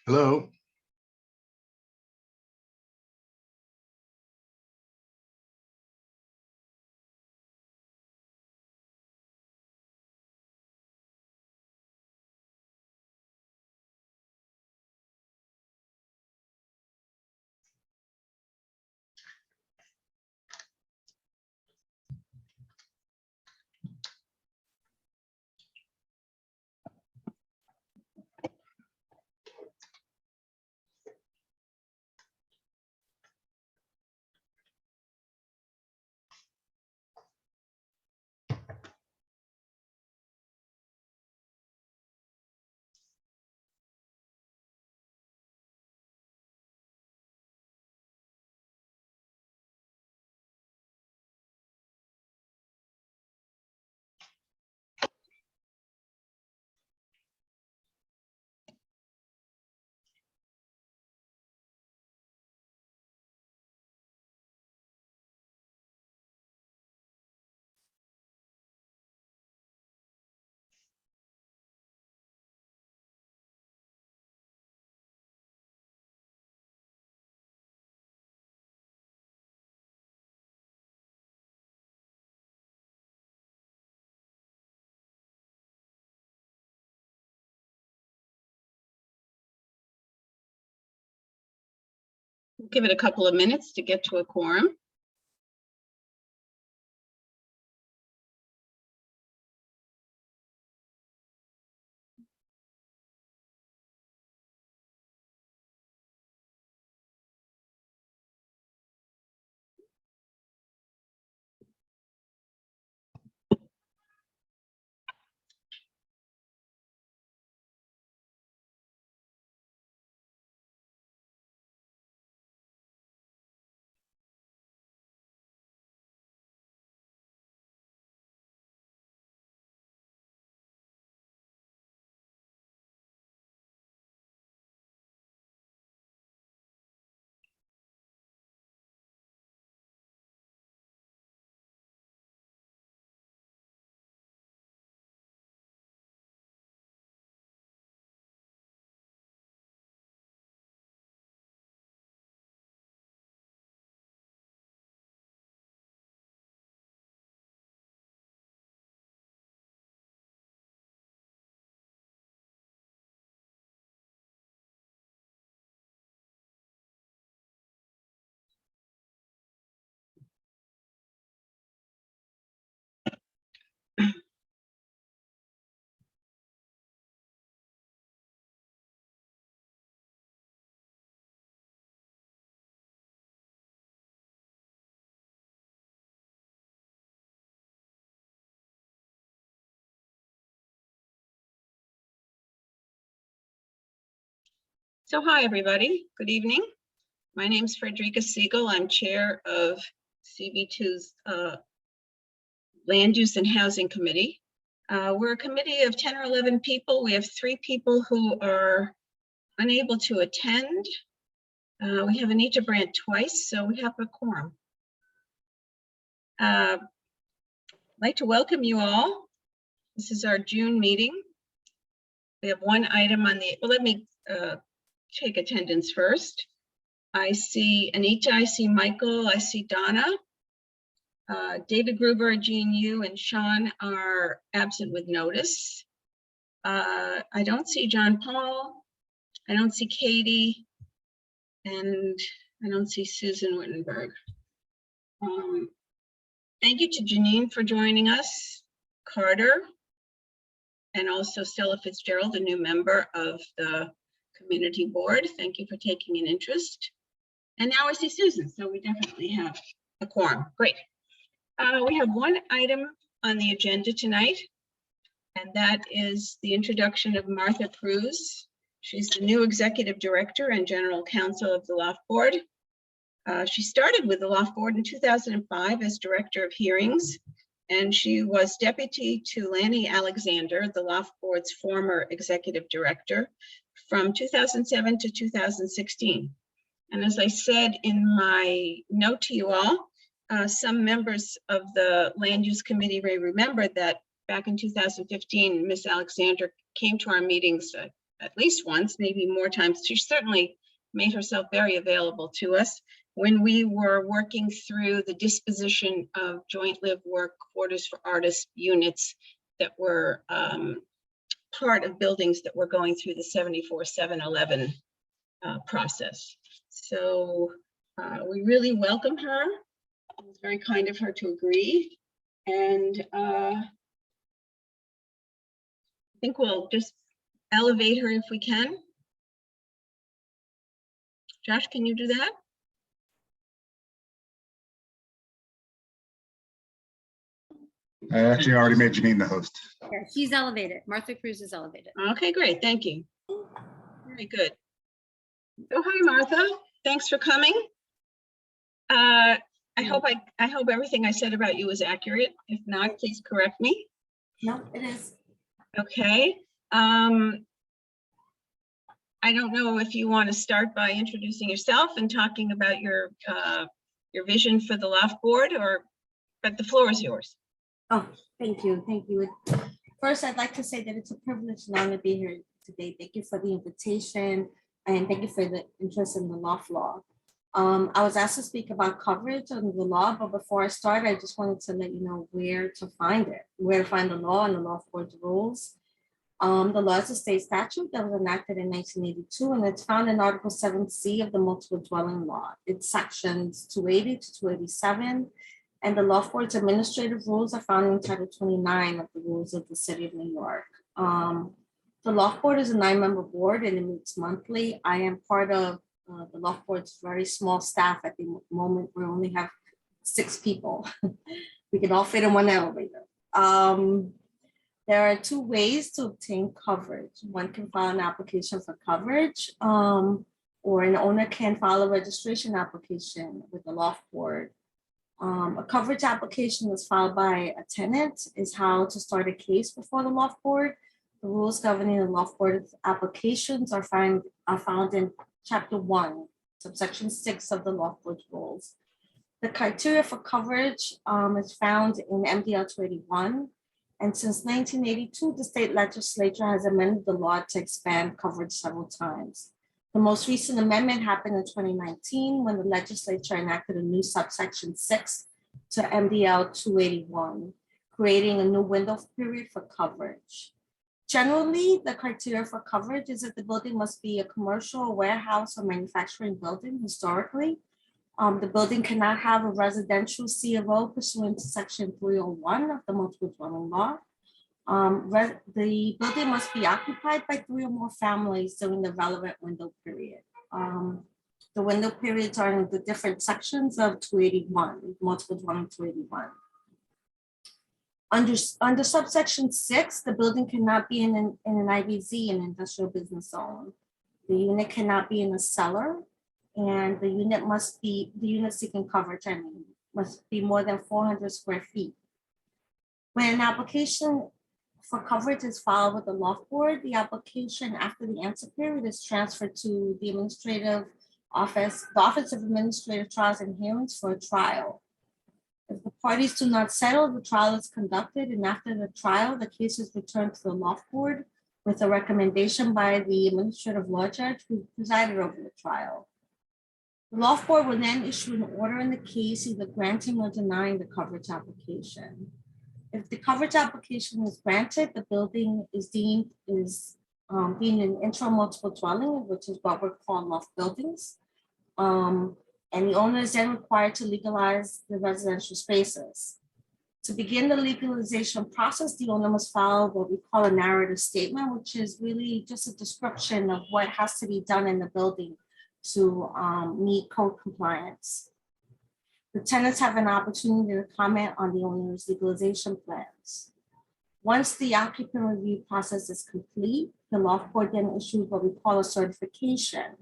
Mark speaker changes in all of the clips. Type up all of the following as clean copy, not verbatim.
Speaker 1: Hello.
Speaker 2: Give it a couple of minutes to get to a quorum. So hi, everybody. Good evening. My name is Frederica Siegel. I'm chair of CB2's Land Use and Housing Committee. We're a committee of 10 or 11 people. We have 3 people who are unable to attend. We have Anita Brandt twice, so we have a quorum. I'd like to welcome you all. This is our June meeting. We have one item on the, well, let me take attendance first. I see Anita, I see Michael, I see Donna. David Gruber, Jean Yu, and Sean are absent with notice. I don't see John Paul. I don't see Katie. And I don't see Susan Wittenberg. Thank you to Janine for joining us, Carter, and also Stella Fitzgerald, a new member of the community board. Thank you for taking an interest. And now I see Susan, so we definitely have a quorum. Great. We have one item on the agenda tonight, and that is the introduction of Marta Cruz. She's the new executive director and general counsel of the Loft Board. She started with the Loft Board in 2005 as director of hearings, and she was deputy to Lanny Alexander, the Loft Board's former executive director, from 2007 to 2016. And as I said in my note to you all, some members of the Land Use Committee may remember that back in 2015, Ms. Alexander came to our meetings at least once, maybe more times. She certainly made herself very available to us when we were working through the disposition of joint live work quarters for artists units that were part of buildings that were going through the 74-711 process. So we really welcome her. It was very kind of her to agree. And I think we'll just elevate her if we can. Josh, can you do that?
Speaker 1: I actually already made Janine the host.
Speaker 3: Yeah, she's elevated. Martha Cruz is elevated.
Speaker 2: Okay, great. Thank you. Very good. So hi, Martha. Thanks for coming. I hope everything I said about you is accurate. If not, please correct me.
Speaker 3: No, it is.
Speaker 2: Okay. I don't know if you want to start by introducing yourself and talking about your vision for the Loft Board, but the floor is yours.
Speaker 3: Oh, thank you. Thank you. First, I'd like to say that it's a privilege and honor to be here today. Thank you for the invitation and thank you for the interest in the Loft law. I was asked to speak about coverage under the law, but before I start, I just wanted to let you know where to find it, where to find the law and the Loft Board's rules. The law is a state statute that was enacted in 1982, and it's found in Article 7C of the Multiple Dwelling Law. It's sections 280 to 287, and the Loft Board's administrative rules are found in Title 29 of the rules of the City of New York. The Loft Board is a 9-member board and it meets monthly. I am part of the Loft Board's very small staff. At the moment, we only have 6 people. We can all fit in one elevator. There are 2 ways to obtain coverage. One can file an application for coverage, or an owner can file a registration application with the Loft Board. A coverage application is filed by a tenant is how to start a case before the Loft Board. The rules governing the Loft Board applications are found in Chapter 1, subsection 6 of the Loft Board rules. The criteria for coverage is found in MDL 281. And since 1982, the state legislature has amended the law to expand coverage several times. The most recent amendment happened in 2019 when the legislature enacted a new subsection 6 to MDL 281, creating a new window period for coverage. Generally, the criteria for coverage is that the building must be a commercial, warehouse, or manufacturing building historically. The building cannot have a residential C of O pursuant to Section 301 of the Multiple Dwelling Law. The building must be occupied by 3 or more families during the relevant window period. The window periods are in the different sections of 281, Multiple Dwelling 281. Under subsection 6, the building cannot be in an IBZ, an industrial business zone. The unit cannot be in a cellar, and the unit seeking coverage, must be more than 400 square feet. When an application for coverage is filed with the Loft Board, the application after the answer period is transferred to the administrative office, the Office of Administrative Trials and Hearings for a trial. If the parties do not settle, the trial is conducted, and after the trial, the case is returned to the Loft Board with a recommendation by the administrative law judge who presided over the trial. The Loft Board will then issue an order in the case, either granting or denying the coverage application. If the coverage application is granted, the building is deemed being an interim multiple dwelling, which is what we're calling loft buildings. And the owner is then required to legalize the residential spaces. To begin the legalization process, the owner must file what we call a narrative statement, which is really just a description of what has to be done in the building to meet code compliance. The tenants have an opportunity to comment on the owner's legalization plans. Once the occupant review process is complete, the Loft Board then issues what we call a certification.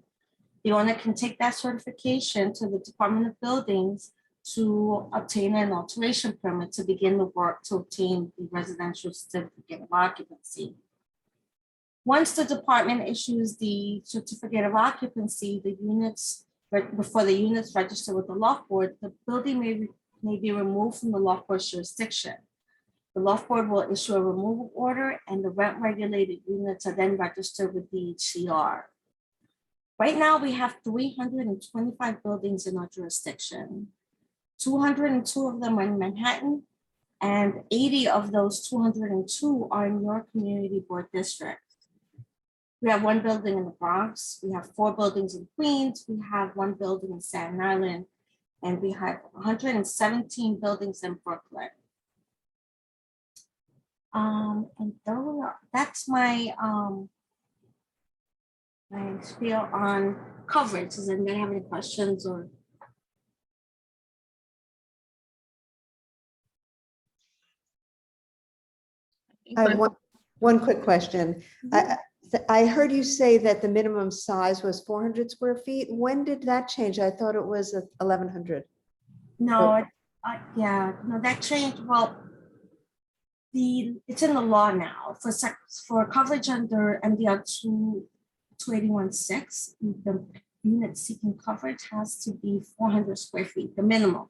Speaker 3: The owner can take that certification to the Department of Buildings to obtain an alteration permit to begin the work to obtain the residential certificate of occupancy. Once the department issues the certificate of occupancy, before the units register with the Loft Board, the building may be removed from the Loft Board's jurisdiction. The Loft Board will issue a removal order, and the rent-regulated units are then registered with DHCR. Right now, we have 325 buildings in our jurisdiction. 202 of them are in Manhattan, and 80 of those 202 are in your community board district. We have 1 building in the Bronx, we have 4 buildings in Queens, we have 1 building in Staten Island, and we have 117 buildings in Brooklyn. And that's my my spiel on coverage. Does anybody have any questions or?
Speaker 4: I have one quick question. I heard you say that the minimum size was 400 square feet. When did that change? I thought it was 1,100.
Speaker 3: No, yeah, no, that changed. Well, it's in the law now for coverage under MDL 281.6. The unit seeking coverage has to be 400 square feet, the minimum.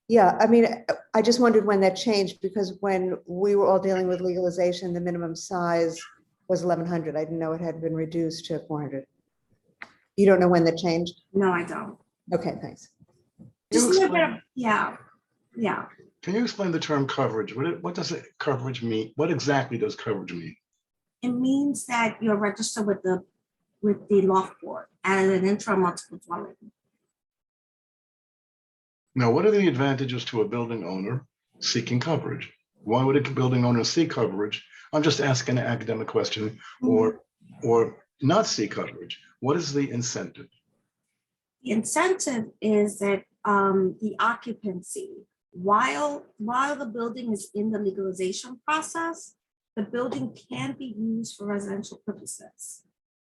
Speaker 4: Yeah, I mean, I just wondered when that changed, because when we were all dealing with legalization, the minimum size was 1,100. I didn't know it had been reduced to 400. You don't know when that changed?
Speaker 3: No, I don't.
Speaker 4: Okay, thanks.
Speaker 3: Just a little bit of, yeah.
Speaker 1: Can you explain the term coverage? What does coverage mean? What exactly does coverage mean?
Speaker 3: It means that you're registered with the Loft Board as an interim multiple dwelling.
Speaker 1: Now, what are the advantages to a building owner seeking coverage? Why would a building owner seek coverage? I'm just asking an academic question, or not seek coverage. What is the incentive?
Speaker 3: The incentive is that the occupancy, while the building is in the legalization process, the building can be used for residential purposes.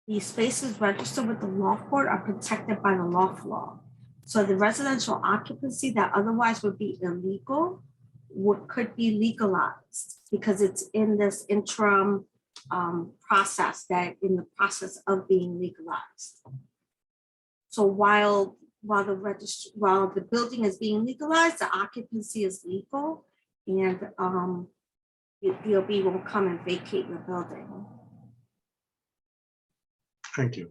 Speaker 3: The spaces registered with the Loft Board are protected by the loft law. So the residential occupancy that otherwise would be illegal could be legalized because it's in this interim process of being legalized. So while the building is being legalized, the occupancy is legal, and DOB won't come and vacate your building.
Speaker 1: Thank you.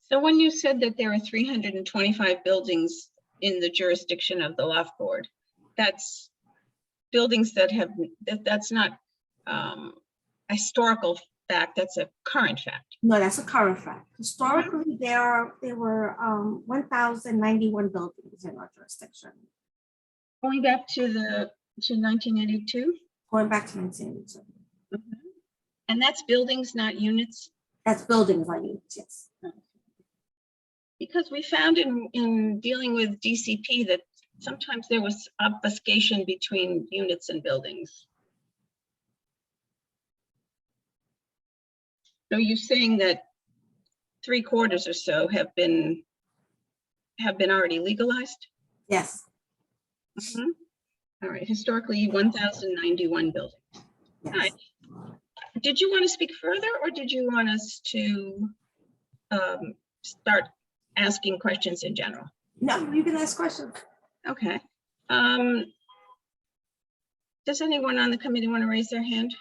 Speaker 2: So when you said that there are 325 buildings in the jurisdiction of the Loft Board, that's buildings that's not a historical fact, that's a current fact.
Speaker 3: No, that's a current fact. Historically, there were 1,091 buildings in our jurisdiction.
Speaker 2: Going back to 1982?
Speaker 3: Going back to 1982.
Speaker 2: And that's buildings, not units?
Speaker 3: That's buildings, I mean, yes.
Speaker 2: Because we found in dealing with DCP that sometimes there was obfuscation between units and buildings. So you're saying that 3/4 or so have been already legalized?
Speaker 3: Yes.
Speaker 2: All right, historically 1,091 buildings.
Speaker 3: Yes.
Speaker 2: All right. Did you want to speak further, or did you want us to start asking questions in general?
Speaker 3: No, you can ask questions.
Speaker 2: Okay. Does anyone on the committee want to raise their hand?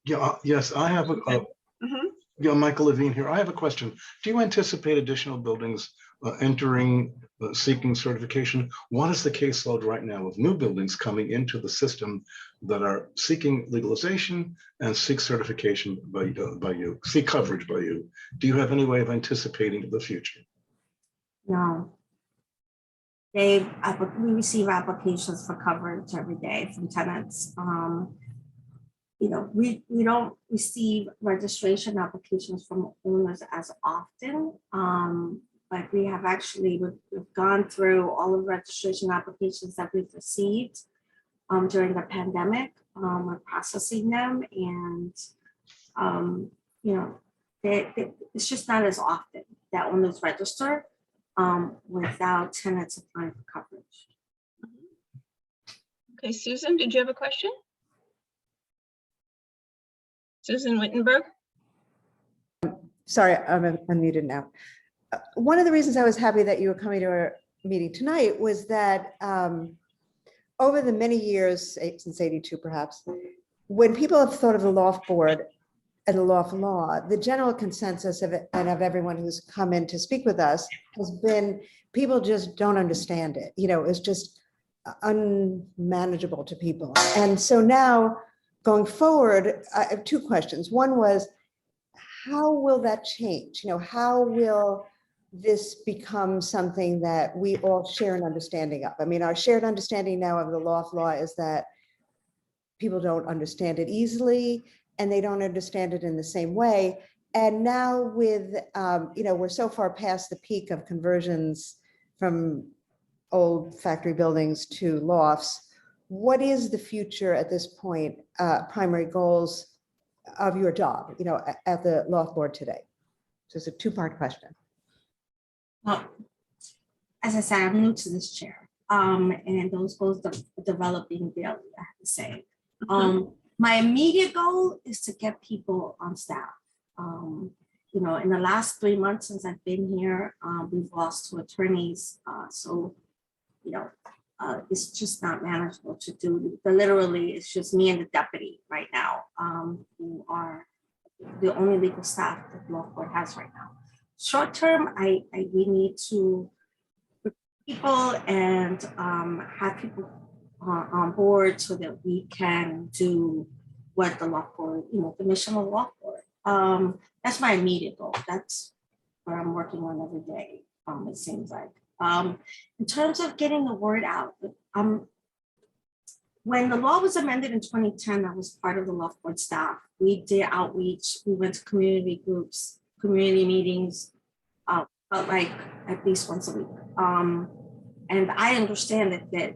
Speaker 1: Yeah, yes, I have
Speaker 2: Mhm.
Speaker 1: yeah, Michael Levine here. I have a question. Do you anticipate additional buildings entering, seeking certification? What is the caseload right now of new buildings coming into the system that are seeking legalization and seek certification by you, seek coverage by you? Do you have any way of anticipating the future?
Speaker 3: No. We receive applications for coverage every day from tenants. We don't receive registration applications from owners as often. But we have actually, we've gone through all the registration applications that we've received during the pandemic. We're processing them, and it's just not as often that owners register without tenants applying for coverage.
Speaker 2: Okay, Susan, did you have a question? Susan Wittenberg?
Speaker 4: Sorry, I'm unmuted now. One of the reasons I was happy that you were coming to our meeting tonight was that over the many years, since '82 perhaps, when people have thought of the Loft Board and the Loft Law, the general consensus of it and of everyone who's come in to speak with us has been people just don't understand it. It's just unmanageable to people. And so now going forward, I have two questions. One was, how will that change? How will this become something that we all share an understanding of? I mean, our shared understanding now of the Loft Law is that people don't understand it easily, and they don't understand it in the same way. And now with, we're so far past the peak of conversions from old factory buildings to lofts. What is the future at this point, primary goals of your job, at the Loft Board today? So it's a two-part question.
Speaker 3: Well, as I said, I'm new to this chair, and those goals developing daily, I have to say. My immediate goal is to get people on staff. In the last 3 months since I've been here, we've lost 2 attorneys. It's just not manageable to do. Literally, it's just me and the deputy right now, who are the only legal staff that the Loft Board has right now. Short term, we need to recruit people and have people on board so that we can do what the Loft Board, the mission of the Loft Board. That's my immediate goal. That's what I'm working on every day, it seems like. In terms of getting the word out, when the law was amended in 2010, I was part of the Loft Board staff. We did outreach. We went to community groups, community meetings, felt like at least once a week. And I understand that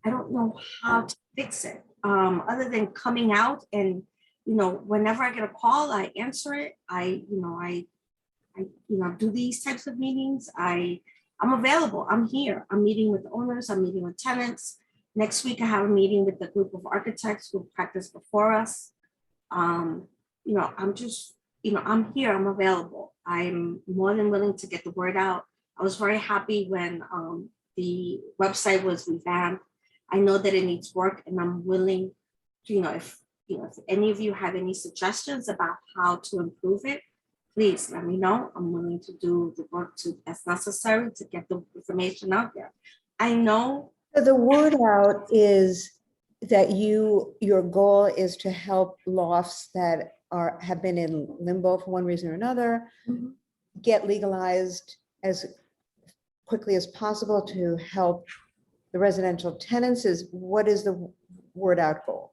Speaker 3: I don't know how to fix it, other than coming out and, whenever I get a call, I answer it. I do these types of meetings. I'm available. I'm here. I'm meeting with owners. I'm meeting with tenants. Next week, I have a meeting with the group of architects who practiced before us. I'm just, I'm here. I'm available. I'm more than willing to get the word out. I was very happy when the website was revamped. I know that it needs work, and I'm willing to, if any of you have any suggestions about how to improve it, please let me know. I'm willing to do the work that's necessary to get the information out there. I know.
Speaker 4: So the word out is that your goal is to help lofts that have been in limbo for one reason or another, get legalized as quickly as possible to help the residential tenants. What is the word out goal?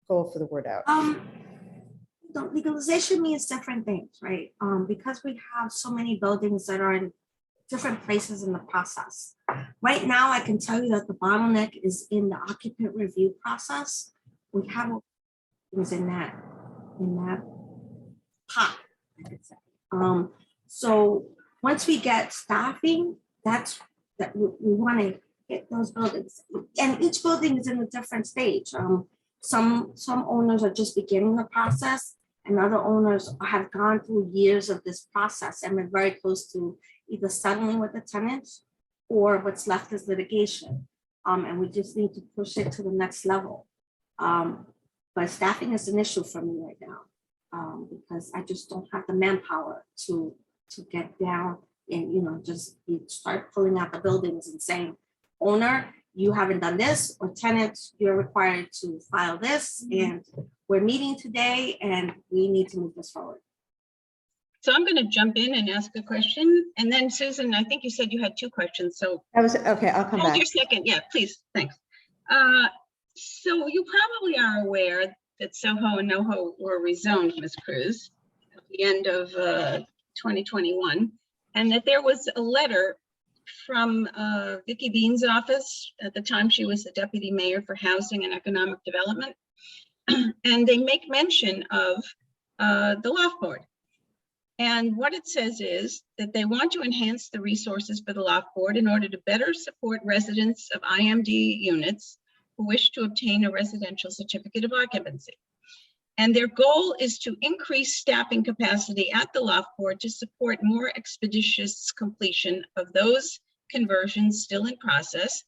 Speaker 4: Goal for the word out.
Speaker 3: Legalization means different things, right? Because we have so many buildings that are in different places in the process. Right now, I can tell you that the bottleneck is in the occupant review process. We have things in that pot, I could say. So once we get staffing, that we want to hit those buildings, and each building is in a different stage. Some owners are just beginning the process, and other owners have gone through years of this process and been very close to either settling with the tenants or what's left is litigation. And we just need to push it to the next level. But staffing is an issue for me right now, because I just don't have the manpower to get down and, you know, just start pulling out the buildings and saying, owner, you haven't done this, or tenants, you're required to file this, and we're meeting today and we need to move this forward.
Speaker 2: So I'm going to jump in and ask a question. And then Susan, I think you said you had two questions. So
Speaker 4: That was, okay, I'll come
Speaker 2: hold
Speaker 4: back.
Speaker 2: your second. Yeah, please. Thanks. So you probably are aware that Soho and NoHo were rezoned, Ms. Cruz, at the end of 2021, and that there was a letter from Vicky Bean's office. At the time, she was the deputy mayor for housing and economic development. And they make mention of the Loft Board. And what it says is that they want to enhance the resources for the Loft Board in order to better support residents of IMD units who wish to obtain a residential certificate of occupancy. And their goal is to increase staffing capacity at the Loft Board to support more expeditious completion of those conversions still in process.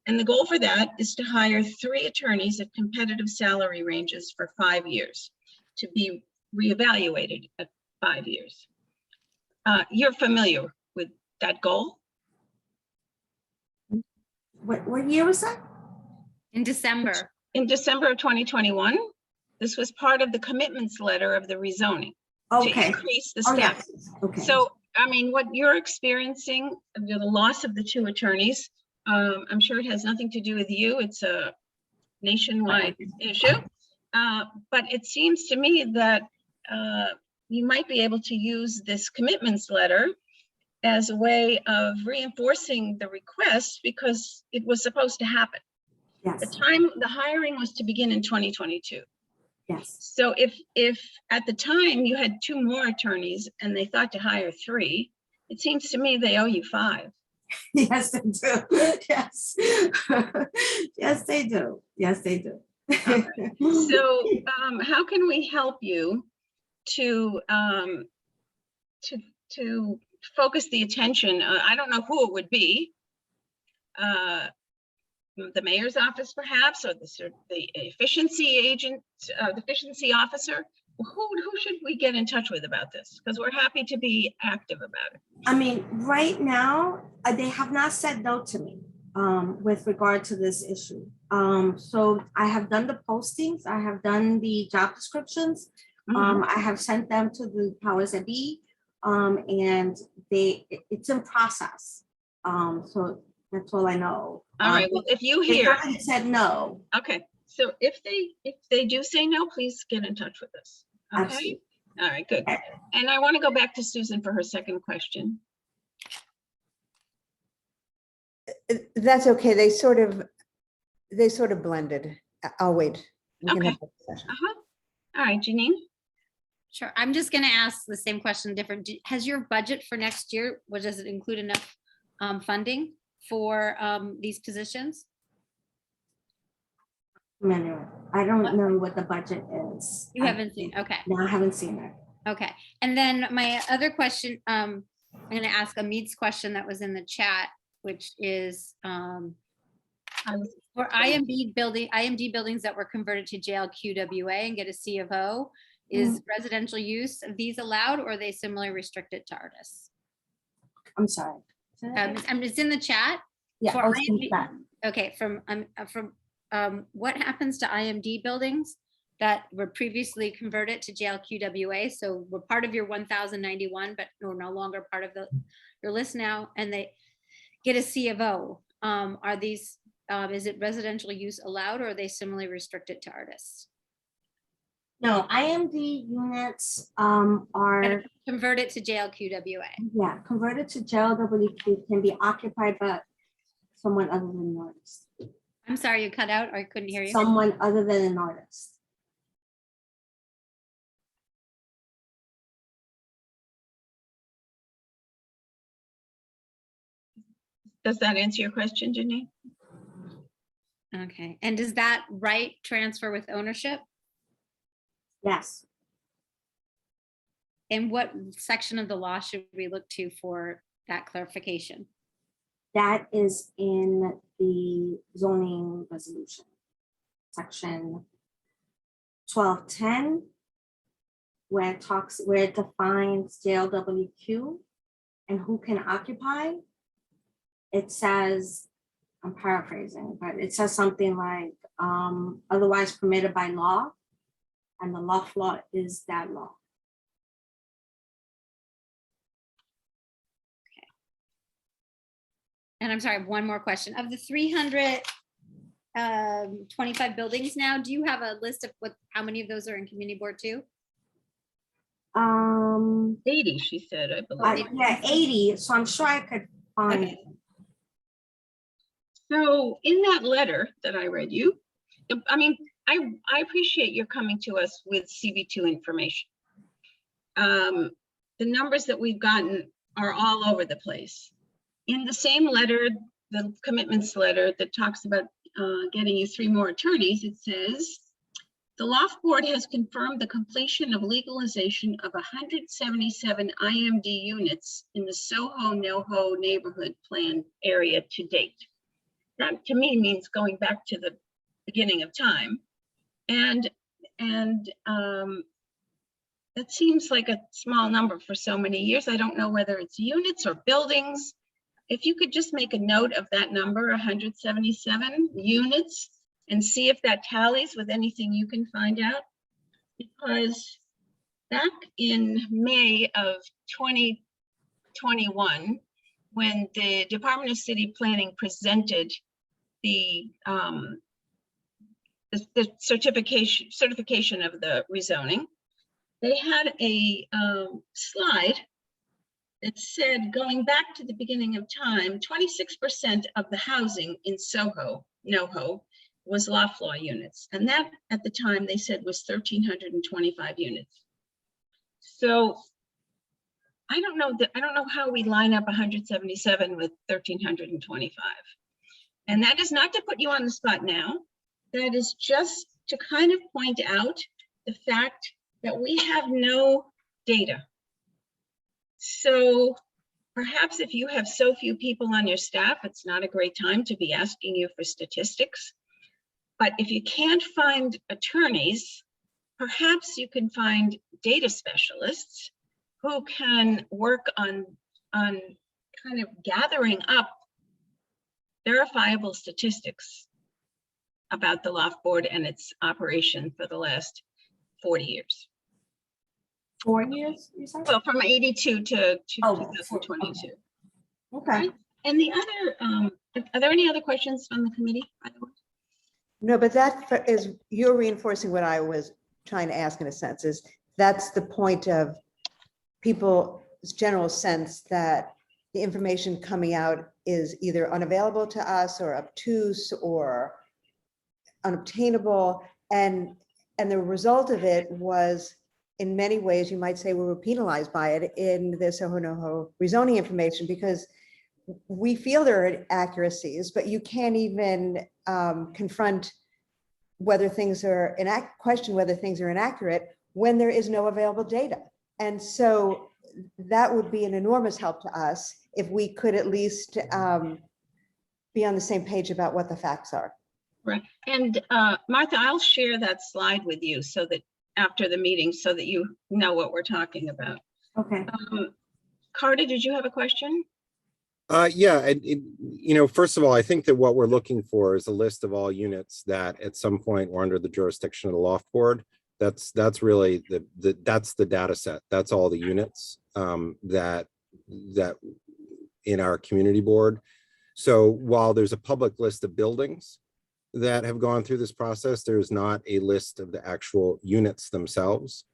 Speaker 2: And the goal for that is to hire 3 attorneys at competitive salary ranges for 5 years to be reevaluated at 5 years. You're familiar with that goal?
Speaker 3: What year was that?
Speaker 5: In December.
Speaker 2: In December of 2021, this was part of the commitments letter of the rezoning to
Speaker 3: Okay.
Speaker 2: increase the
Speaker 3: Oh,
Speaker 2: staff.
Speaker 3: yes. Okay.
Speaker 2: So, I mean, what you're experiencing, the loss of the 2 attorneys, I'm sure it has nothing to do with you. It's a nationwide issue. But it seems to me that you might be able to use this commitments letter as a way of reinforcing the request because it was supposed to happen.
Speaker 3: Yes.
Speaker 2: The hiring was to begin in 2022.
Speaker 3: Yes.
Speaker 2: So if at the time you had 2 more attorneys and they thought to hire 3, it seems to me they owe you 5.
Speaker 3: Yes, they do. Yes. Yes, they do. Yes, they do.
Speaker 2: So how can we help you to focus the attention? I don't know who it would be. The mayor's office, perhaps, or the efficiency agent, the efficiency officer. Who should we get in touch with about this? Because we're happy to be active about it.
Speaker 3: I mean, right now, they have not said no to me with regard to this issue. So I have done the postings, I have done the job descriptions. I have sent them to the powers that be, and it's in process. So that's all I know.
Speaker 2: All right, well, if you
Speaker 3: They
Speaker 2: hear,
Speaker 3: haven't said no.
Speaker 2: okay, so if they do say no, please get in touch with us. Okay,
Speaker 3: Absolutely.
Speaker 2: all right, good. And I want to go back to Susan for her second question.
Speaker 4: That's okay. They sort of blended. I'll wait. We can
Speaker 2: Okay.
Speaker 4: have that discussion.
Speaker 2: All right, Janine?
Speaker 5: Sure. I'm just going to ask the same question different. Has your budget for next year, does it include enough funding for these positions?
Speaker 3: Manuel, I don't know what the budget is.
Speaker 5: You haven't seen, okay.
Speaker 3: No, I haven't seen it.
Speaker 5: Okay. And then my other question, I'm going to ask Amit's question that was in the chat, which is for IMD buildings that were converted to JLQWA and get a C of O, is residential use of these allowed, or are they similarly restricted to artists?
Speaker 3: I'm sorry.
Speaker 5: It's in the chat.
Speaker 3: Yeah,
Speaker 5: for
Speaker 3: I'll speak
Speaker 5: IMD
Speaker 3: that.
Speaker 5: Okay, from what happens to IMD buildings that were previously converted to JLQWA? So we're part of your 1091, but we're no longer part of your list now, and they get a C of O. Are these, is it residential use allowed, or are they similarly restricted to artists?
Speaker 3: No, IMD units are,
Speaker 5: Converted to JLQWA.
Speaker 3: yeah, converted to JLWQ can be occupied by someone other than an artist.
Speaker 5: I'm sorry, you cut out, or I couldn't hear you.
Speaker 3: Someone other than an artist.
Speaker 2: Does that answer your question, Janine?
Speaker 5: Okay, and does that right transfer with ownership?
Speaker 3: Yes.
Speaker 5: And what section of the law should we look to for that clarification?
Speaker 3: That is in the zoning resolution, section 1210, where it defines JLWQ and who can occupy. It says, I'm paraphrasing, but it says something like otherwise permitted by law, and the loft law is that law.
Speaker 5: And I'm sorry, one more question. Of the 325 buildings now, do you have a list of how many of those are in community board 2?
Speaker 2: 80, she said, I believe.
Speaker 3: Yeah, 80. So I'm sure I could find.
Speaker 2: Okay. So in that letter that I read you, I mean, I appreciate your coming to us with CB2 information. The numbers that we've gotten are all over the place. In the same letter, the commitments letter that talks about getting you 3 more attorneys, it says, the Loft Board has confirmed the completion of legalization of 177 IMD units in the Soho NoHo neighborhood plan area to date. That to me means going back to the beginning of time. And that seems like a small number for so many years. I don't know whether it's units or buildings. If you could just make a note of that number, 177 units, and see if that tallies with anything you can find out. Because back in May of 2021, when the Department of City Planning presented the certification of the rezoning, they had a slide that said, going back to the beginning of time, 26% of the housing in Soho, NoHo, was loft law units. And that at the time they said was 1,325 units. So I don't know how we line up 177 with 1,325. And that is not to put you on the spot now. That is just to kind of point out the fact that we have no data. So perhaps if you have so few people on your staff, it's not a great time to be asking you for statistics. But if you can't find attorneys, perhaps you can find data specialists who can work on kind of gathering up verifiable statistics about the Loft Board and its operation for the last 40 years.
Speaker 3: 4 years, you said?
Speaker 2: Well, from 82 to
Speaker 3: Oh,
Speaker 2: 2022.
Speaker 3: Okay.
Speaker 2: Right? And the other, are there any other questions from the committee, by the way?
Speaker 4: No, but that is, you're reinforcing what I was trying to ask in a sense, is that's the point of people's general sense that the information coming out is either unavailable to us or obtuse or unobtainable. And the result of it was, in many ways, you might say we were penalized by it in the Soho NoHo rezoning information, because we feel there are inaccuracies, but you can't even confront whether things are question whether things are inaccurate when there is no available data. And so that would be an enormous help to us if we could at least be on the same page about what the facts are.
Speaker 2: Right. And Martha, I'll share that slide with you so that after the meeting, so that you know what we're talking about.
Speaker 3: Okay.
Speaker 2: Carter, did you have a question?
Speaker 6: Yeah, first of all, I think that what we're looking for is a list of all units that at some point were under the jurisdiction of the Loft Board. That's really that's the data set. That's all the units that in our community board. So while there's a public list of buildings that have gone through this process, there's not a list of the actual units themselves.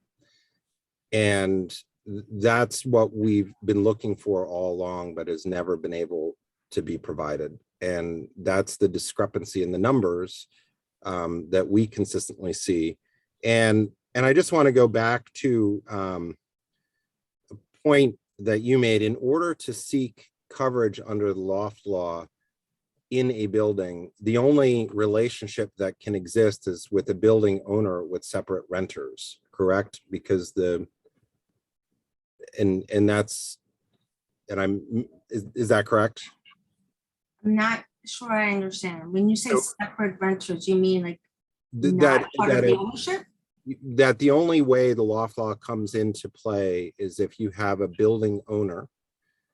Speaker 6: And that's what we've been looking for all along, but has never been able to be provided. And that's the discrepancy in the numbers that we consistently see. And I just want to go back to a point that you made. In order to seek coverage under the loft law in a building, the only relationship that can exist is with a building owner with separate renters, correct? Because and that's, is that correct?
Speaker 3: I'm not sure I understand. When you say
Speaker 6: So-
Speaker 3: separate renters, you mean like
Speaker 6: Th-
Speaker 3: not part of
Speaker 6: that
Speaker 3: the
Speaker 6: it-
Speaker 3: ownership?
Speaker 6: that the only way the loft law comes into play is if you have a building owner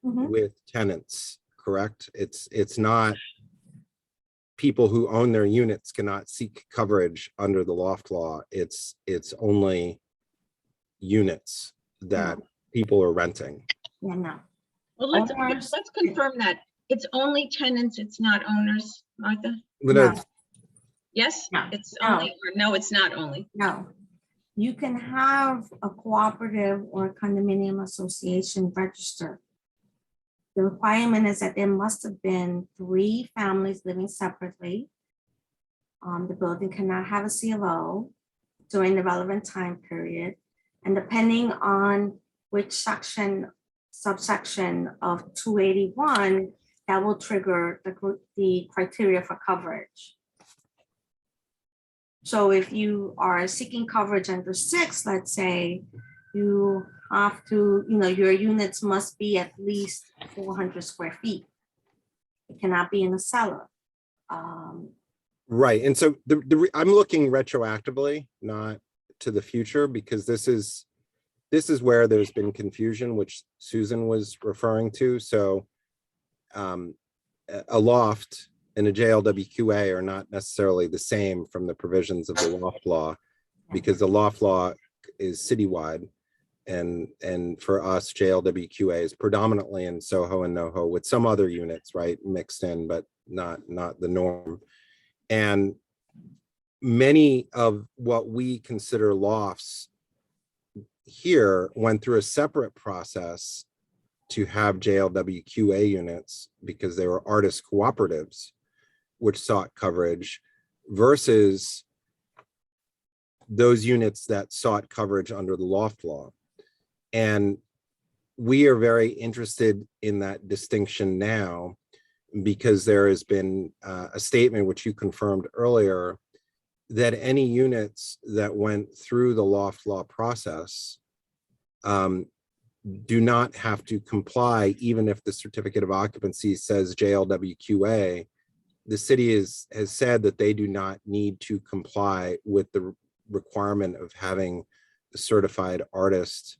Speaker 3: Mhm.
Speaker 6: with tenants, correct? It's not, people who own their units cannot seek coverage under the loft law. It's only units that people are renting.
Speaker 3: Yeah, no.
Speaker 2: Well, let's
Speaker 3: Owners-
Speaker 2: confirm that. It's only tenants, it's not owners, Martha?
Speaker 6: But
Speaker 3: No.
Speaker 6: it's-
Speaker 2: Yes,
Speaker 3: No.
Speaker 2: it's
Speaker 3: No.
Speaker 2: only, or no, it's not only.
Speaker 3: No. You can have a cooperative or a condominium association register. The requirement is that there must have been 3 families living separately. The building cannot have a CLO during the relevant time period. And depending on which subsection of 281, that will trigger the criteria for coverage. So if you are seeking coverage under 6, let's say, you have to, your units must be at least 400 square feet. It cannot be in a cellar.
Speaker 6: Right, and so I'm looking retroactively, not to the future, because this is where there's been confusion, which Susan was referring to. So a loft and a JLWQA are not necessarily the same from the provisions of the loft law, because the loft law is citywide, and for us, JLWQA is predominantly in Soho and NoHo, with some other units, right, mixed in, but not the norm. And many of what we consider lofts here went through a separate process to have JLWQA units because they were artist cooperatives which sought coverage, versus those units that sought coverage under the loft law. And we are very interested in that distinction now, because there has been a statement which you confirmed earlier, that any units that went through the loft law process do not have to comply, even if the certificate of occupancy says JLWQA. The city has said that they do not need to comply with the requirement of having a certified artist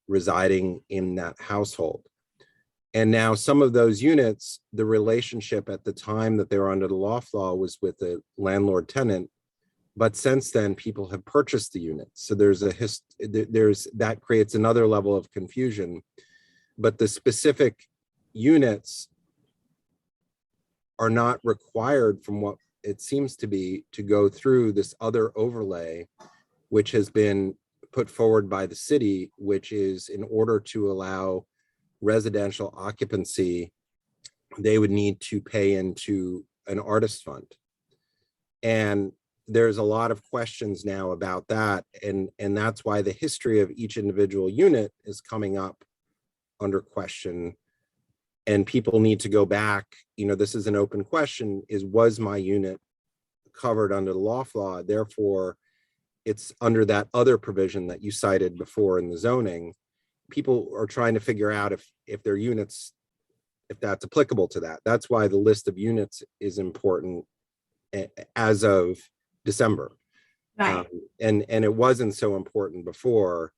Speaker 6: residing in that household. And now some of those units, the relationship at the time that they were under the loft law was with the landlord tenant, but since then people have purchased the units. So there's that creates another level of confusion. But the specific units are not required, from what it seems to be, to go through this other overlay, which has been put forward by the city, which is in order to allow residential occupancy, they would need to pay into an artist fund. And there's a lot of questions now about that. And that's why the history of each individual unit is coming up under question. And people need to go back, this is an open question, was my unit covered under the loft law? Therefore, it's under that other provision that you cited before in the zoning. People are trying to figure out if their units, if that's applicable to that. That's why the list of units is important as of December.
Speaker 3: Right.
Speaker 6: And it wasn't so important before.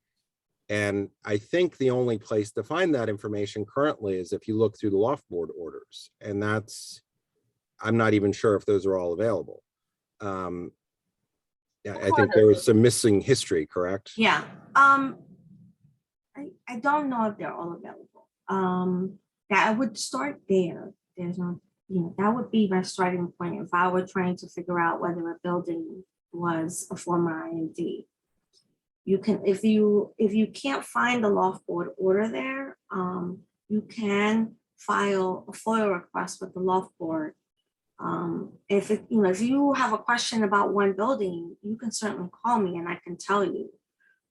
Speaker 6: And I think the only place to find that information currently is if you look through the loft board orders, and I'm not even sure if those are all available. Yeah, I think there was some missing history, correct?
Speaker 3: Yeah. I don't know if they're all available. That I would start there. There's no, that would be my starting point if I were trying to figure out whether a building was a former IND. You can, if you can't find the loft board order there, you can file a FOIA request with the loft board. If you have a question about one building, you can certainly call me and I can tell you.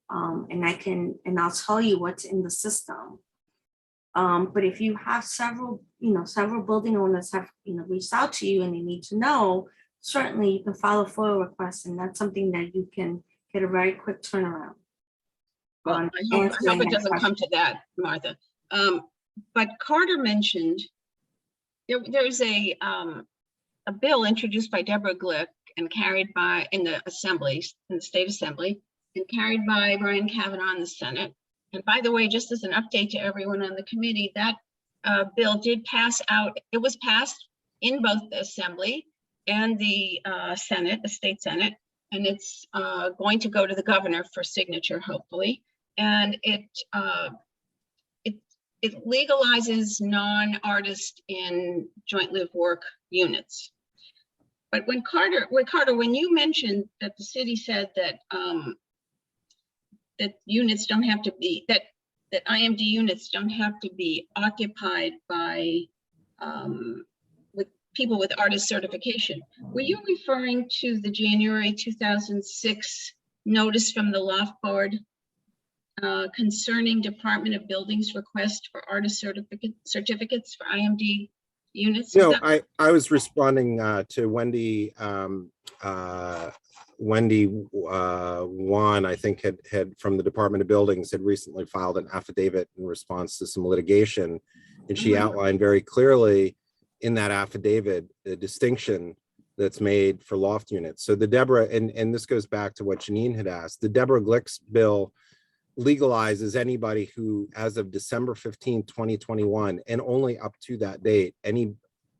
Speaker 3: And I'll tell you what's in the system. But if you have several building owners have, reached out to you and they need to know, certainly you can file a FOIA request, and that's something that you can get a very quick turnaround.
Speaker 2: Well,
Speaker 3: on
Speaker 2: I hope
Speaker 3: answering
Speaker 2: it
Speaker 3: that
Speaker 2: doesn't come
Speaker 3: question.
Speaker 2: to that, Martha. But Carter mentioned there's a bill introduced by Deborah Glick and carried by in the state assembly, and carried by Brian Kavanaugh in the Senate. And by the way, just as an update to everyone on the committee, that bill did pass out. It was passed in both the assembly and the Senate, the state Senate, and it's going to go to the governor for signature, hopefully. And it legalizes non-artist in joint live work units. But when you mentioned that the city said that that units don't have to be, that IMD units don't have to be occupied by with people with artist certification, were you referring to the January 2006 notice from the Loft Board concerning Department of Buildings request for artist certificates for IMD units?
Speaker 6: No, I was responding to Wendy. Wendy Wan, I think, had from the Department of Buildings had recently filed an affidavit in response to some litigation, and she outlined very clearly in that affidavit the distinction that's made for loft units. So the Deborah, and this goes back to what Janine had asked, the Deborah Glick's bill legalizes anybody who, as of December 15, 2021, and only up to that date, any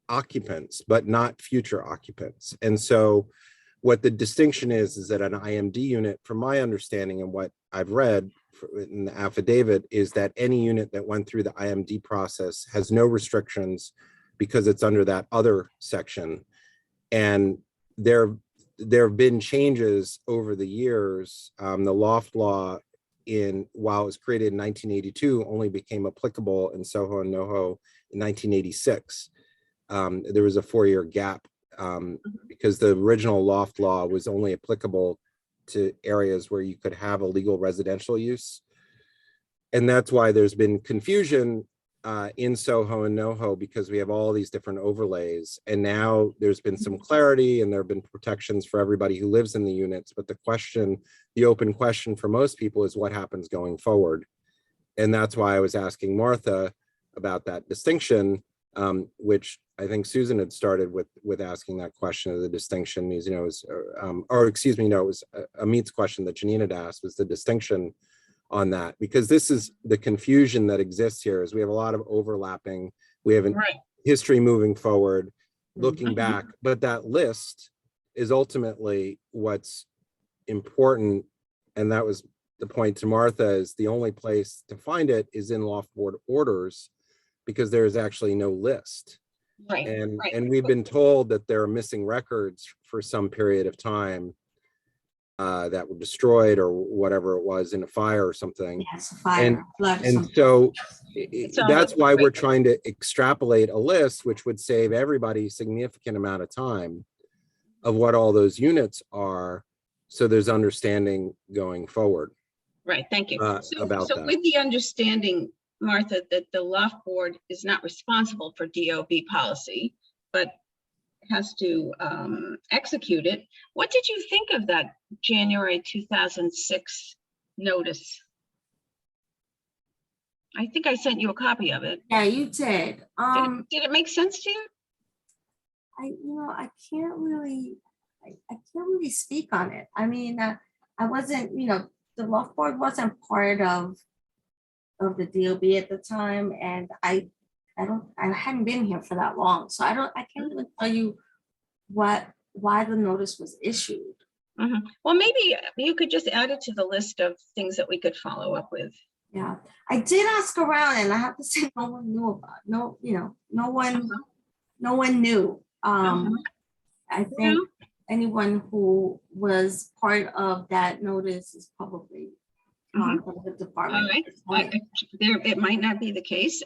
Speaker 6: occupants, but not future occupants. And so what the distinction is that an IMD unit, from my understanding and what I've read in the affidavit, is that any unit that went through the IMD process has no restrictions because it's under that other section. And there have been changes over the years. The Loft law, while it was created in 1982, only became applicable in Soho and NoHo in 1986. There was a 4-year gap because the original Loft law was only applicable to areas where you could have a legal residential use. And that's why there's been confusion in Soho and NoHo, because we have all these different overlays. And now there's been some clarity and there have been protections for everybody who lives in the units. But the open question for most people is what happens going forward. And that's why I was asking Martha about that distinction, which I think Susan had started with asking that question of the distinction is, it was Amit's question that Janine had asked, was the distinction on that, because this is the confusion that exists here. Is we have a lot of overlapping, we have a history moving forward, looking back, but that list is ultimately what's important. And that was the point to Martha, is the only place to find it is in Loft Board orders, because there is actually no list. And we've been told that there are missing records for some period of time that were destroyed or whatever it was in a fire or something.
Speaker 3: Yes, fire, flood,
Speaker 6: And
Speaker 3: something.
Speaker 6: so that's why we're trying to extrapolate a list, which would save everybody a significant amount of time of what all those units are. So there's understanding going forward.
Speaker 2: Right, thank you. So
Speaker 6: that.
Speaker 2: With the understanding, Martha, that the Loft Board is not responsible for DOB policy, but has to execute it. What did you think of that January 2006 notice? I think I sent you a copy of it.
Speaker 3: Yeah, you did.
Speaker 2: Did it make sense to you?
Speaker 3: I can't really speak on it. I mean, I wasn't, the Loft Board wasn't part of the DOB at the time, and I hadn't been here for that long, so I can't really tell you why the notice was issued.
Speaker 2: Well, maybe you could just add it to the list of things that we could follow up with.
Speaker 3: Yeah, I did ask around, and I have to say no one knew about it. No one knew. I think anyone who was part of that notice is probably from the department.
Speaker 2: All right. It might not be the case.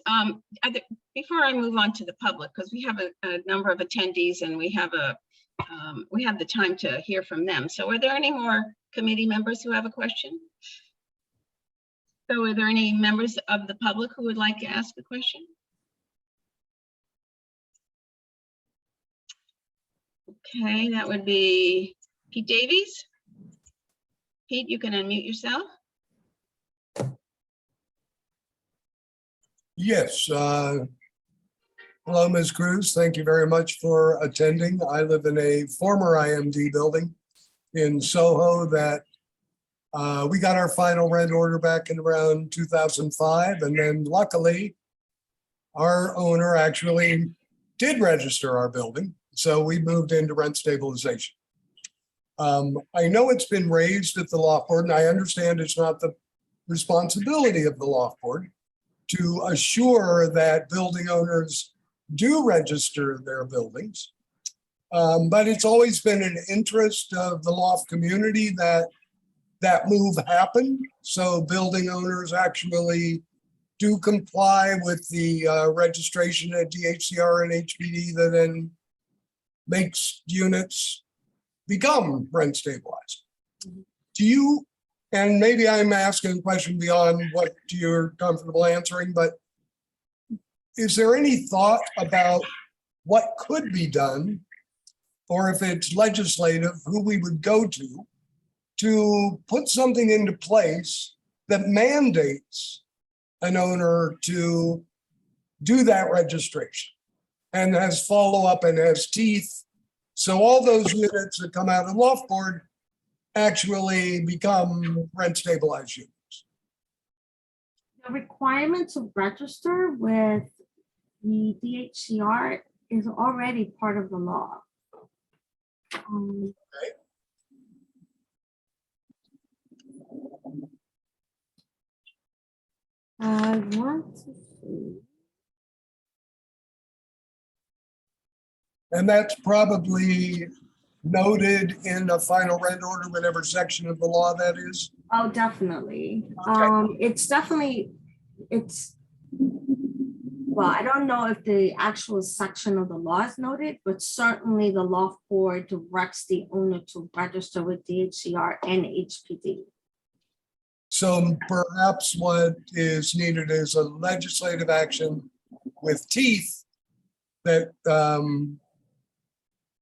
Speaker 2: Before I move on to the public, because we have a number of attendees and we have the time to hear from them. So are there any more committee members who have a question? So are there any members of the public who would like to ask a question? Okay, that would be Pete Davies. Pete, you can unmute yourself.
Speaker 7: Yes. Hello, Ms. Cruz. Thank you very much for attending. I live in a former IMD building in Soho that we got our final rent order back in around 2005. And then luckily, our owner actually did register our building. So we moved into rent stabilization. I know it's been raised at the Loft Board, and I understand it's not the responsibility of the Loft Board to assure that building owners do register their buildings. But it's always been an interest of the Loft community that that move happen. So building owners actually do comply with the registration at DHCR and HPD that then makes units become rent stabilized. Do you, and maybe I'm asking a question beyond what you're comfortable answering, but is there any thought about what could be done, or if it's legislative, who we would go to put something into place that mandates an owner to do that registration and has follow-up and has teeth? So all those units that come out of Loft Board actually become rent stabilized units.
Speaker 3: The requirement to register with the DHCR is already part of the law. I want to see.
Speaker 7: And that's probably noted in the final rent order, whatever section of the law that is.
Speaker 3: Oh, definitely.
Speaker 7: Okay.
Speaker 3: It's definitely, well, I don't know if the actual section of the law is noted, but certainly the Loft Board directs the owner to register with DHCR and HPD.
Speaker 7: So perhaps what is needed is a legislative action with teeth that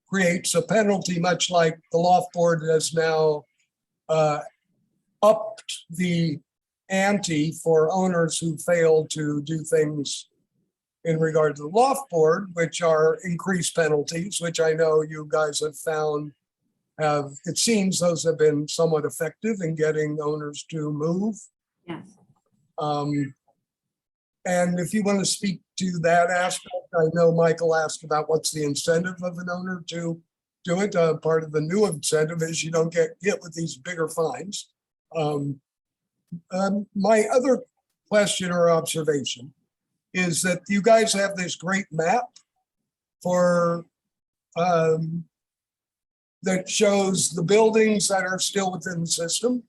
Speaker 7: creates a penalty, much like the Loft Board has now upped the ante for owners who fail to do things in regard to the Loft Board, which are increased penalties, which I know you guys have found have, it seems those have been somewhat effective in getting owners to move.
Speaker 3: Yes.
Speaker 7: And if you want to speak to that aspect, I know Michael asked about what's the incentive of an owner to do it. Part of the new incentive is you don't get hit with these bigger fines. My other question or observation is that you guys have this great map for that shows the buildings that are still within the system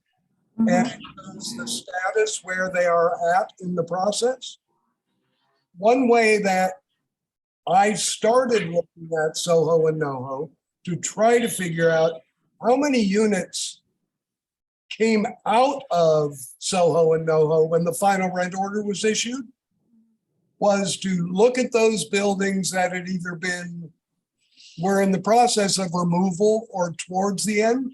Speaker 7: and it shows the status where they are at in the process. One way that I started looking at Soho and NoHo to try to figure out how many units came out of Soho and NoHo when the final rent order was issued was to look at those buildings that had either were in the process of removal or towards the end.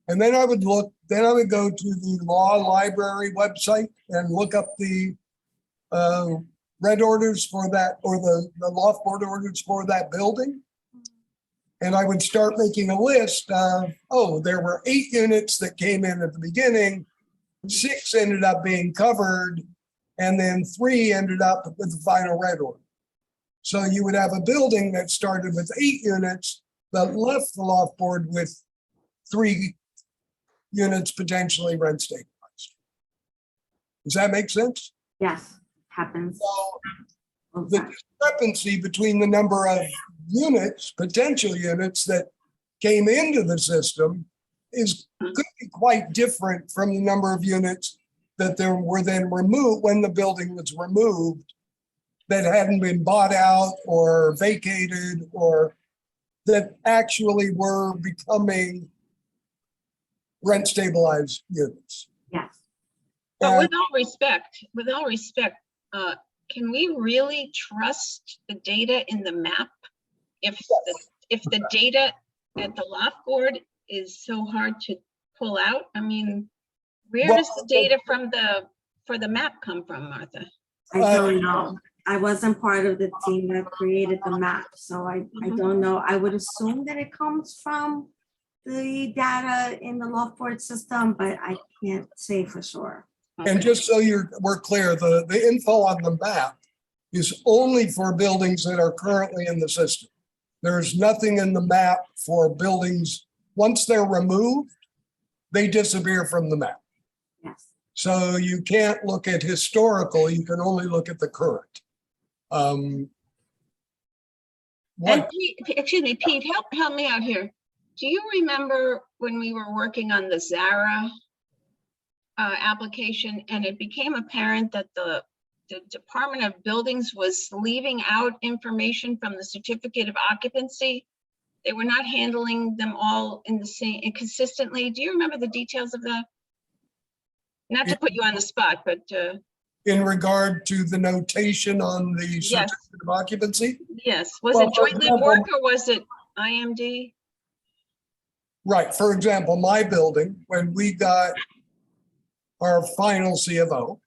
Speaker 7: And then I would go to the law library website and look up the rent orders for that, or the Loft Board orders for that building. And I would start making a list of, oh, there were 8 units that came in at the beginning, 6 ended up being covered, and then 3 ended up with the final rent order. So you would have a building that started with 8 units that left the Loft Board with 3 units potentially rent stabilized. Does that make sense?
Speaker 3: Yes, happens.
Speaker 7: So the discrepancy between the number of units, potential units that came into the system could be quite different from the number of units that there were then removed when the building was removed that hadn't been bought out or vacated or that actually were becoming rent stabilized units.
Speaker 3: Yes.
Speaker 2: But with all respect, can we really trust the data in the map? If the data at the Loft Board is so hard to pull out, I mean, where does the data for the map come from, Martha?
Speaker 3: I don't know. I wasn't part of the team that created the map, so I don't know. I would assume that it comes from the data in the loft board system, but I can't say for sure.
Speaker 7: And just so we're clear, the info on the map is only for buildings that are currently in the system. There's nothing in the map for buildings, once they're removed, they disappear from the map.
Speaker 3: Yes.
Speaker 7: So you can't look at historical, you can only look at the current.
Speaker 2: And
Speaker 7: What,
Speaker 2: Pete, excuse me, Pete, help me out here. Do you remember when we were working on the Zara application and it became apparent that the Department of Buildings was leaving out information from the certificate of occupancy? They were not handling them all in the same consistently. Do you remember the details of that? Not to put you on the spot, but
Speaker 7: in regard to the notation on the
Speaker 2: Yes.
Speaker 7: certificate of occupancy?
Speaker 2: yes, was
Speaker 7: Well,
Speaker 2: it
Speaker 7: for
Speaker 2: jointly
Speaker 7: example-
Speaker 2: work or was it IMD?
Speaker 7: Right, for example, my building, when we got our final C of O,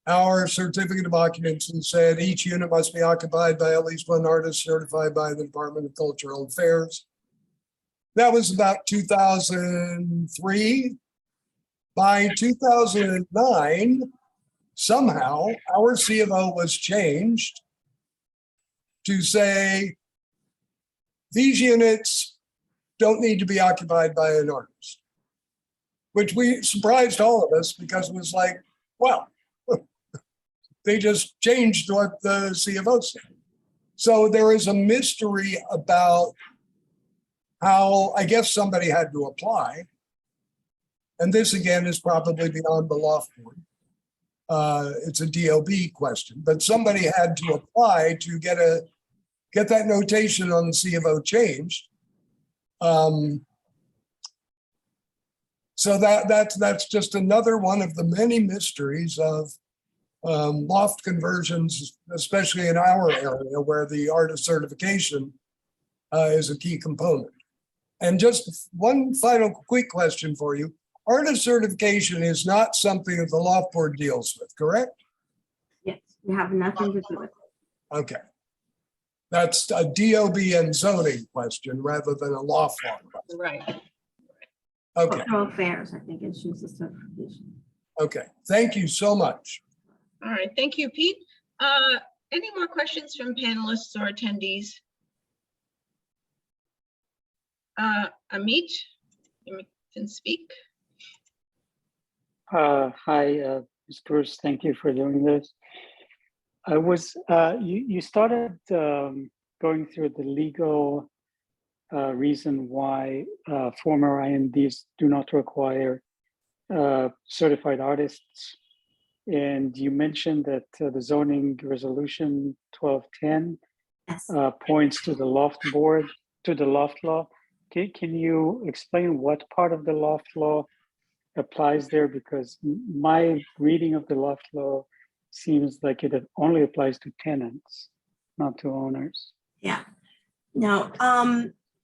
Speaker 7: our certificate of occupancy said each unit must be occupied by at least one artist certified by the Department of Cultural Affairs. That was about 2003. By 2009, somehow our C of O was changed to say these units don't need to be occupied by an artist, which we surprised all of us because it was like, well, they just changed what the C of O said. So there is a mystery about how, I guess somebody had to apply. And this again is probably beyond the loft board. It's a DOB question, but somebody had to apply to get that notation on the C of O changed. So that's just another one of the many mysteries of loft conversions, especially in our area where the artist certification is a key component. And just one final quick question for you. Artist certification is not something that the loft board deals with, correct?
Speaker 3: Yes, we have nothing to do with it.
Speaker 7: Okay. That's a DOB and zoning question rather than a loft law question.
Speaker 2: Right.
Speaker 7: Okay,
Speaker 3: Cultural affairs, I think, issues the certification.
Speaker 7: okay. Thank you so much.
Speaker 2: All right, thank you, Pete. Any more questions from panelists or attendees? Amit, you can speak.
Speaker 8: Hi, Ms. Cruz, thank you for doing this. I was, you started going through the legal reason why former IMDs do not require certified artists. And you mentioned that the zoning resolution 1210
Speaker 3: Yes.
Speaker 8: points to the loft board, to the loft law. Can you explain what part of the loft law applies there? Because my reading of the loft law seems like it only applies to tenants, not to owners.
Speaker 3: Yeah. Now,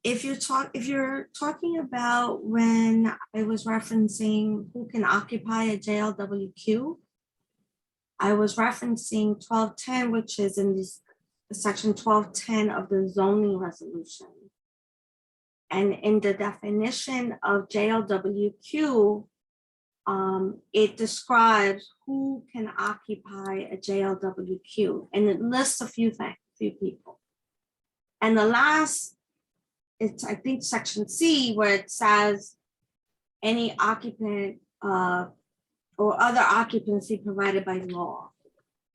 Speaker 3: if you're talking about when I was referencing who can occupy a JLWQ, I was referencing 1210, which is in this section 1210 of the zoning resolution. And in the definition of JLWQ, it describes who can occupy a JLWQ, and it lists a few people. And the last, it's I think section C, where it says any occupant or other occupancy provided by law.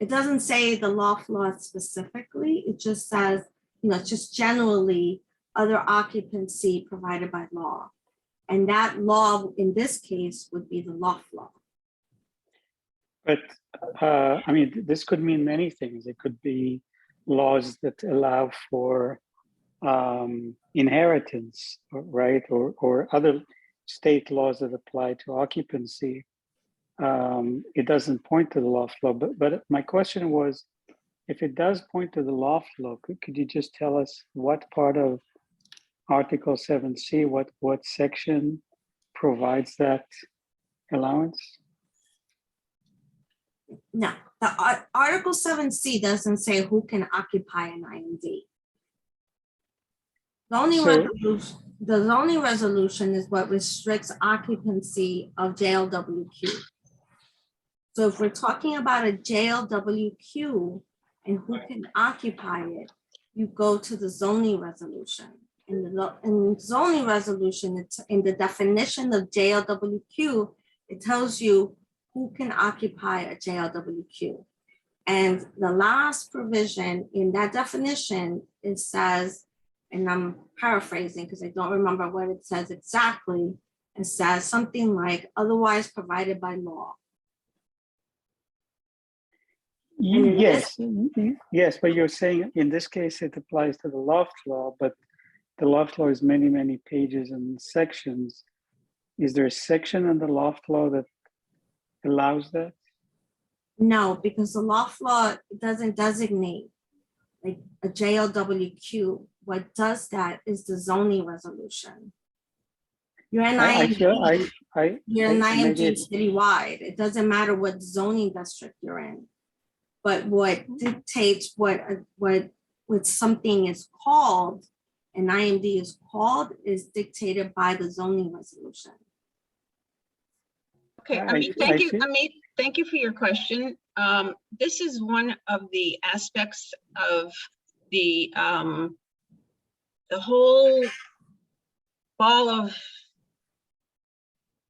Speaker 3: It doesn't say the loft law specifically. It just says, just generally other occupancy provided by law. And that law in this case would be the loft law.
Speaker 8: But I mean, this could mean many things. It could be laws that allow for inheritance, right? Or other state laws that apply to occupancy. It doesn't point to the loft law, but my question was, if it does point to the loft law, could you just tell us what part of Article 7C, what section provides that allowance?
Speaker 3: No, Article 7C doesn't say who can occupy an IMD. The zoning resolution is what restricts occupancy of JLWQ. So if we're talking about a JLWQ and who can occupy it, you go to the zoning resolution. In the zoning resolution, it's in the definition of JLWQ, it tells you who can occupy a JLWQ. And the last provision in that definition, it says, and I'm paraphrasing because I don't remember what it says exactly. It says something like otherwise provided by law.
Speaker 8: Yes, yes, but you're saying in this case it applies to the loft law, but the loft law is many, many pages and sections. Is there a section in the loft law that allows that?
Speaker 3: No, because the loft law doesn't designate like a JLWQ. What does that is the zoning resolution. You're an IMD. You're an IMD citywide. It doesn't matter what zoning district you're in. But what dictates what something is called, an IMD is called, is dictated by the zoning resolution.
Speaker 2: Okay, Amit, thank you, Amit. Thank you for your question. This is one of the aspects of the whole ball of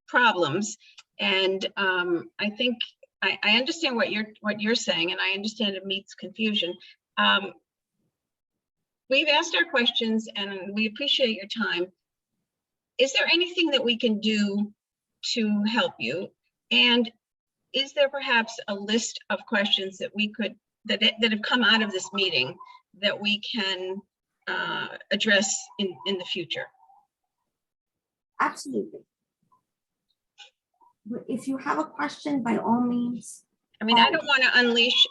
Speaker 2: problems, and I think I understand what you're saying, and I understand Amit's confusion. We've asked our questions, and we appreciate your time. Is there anything that we can do to help you? And is there perhaps a list of questions that we could that have come out of this meeting that we can address in the future?
Speaker 3: Absolutely. If you have a question, by all means.
Speaker 2: I mean, I don't want to unleash,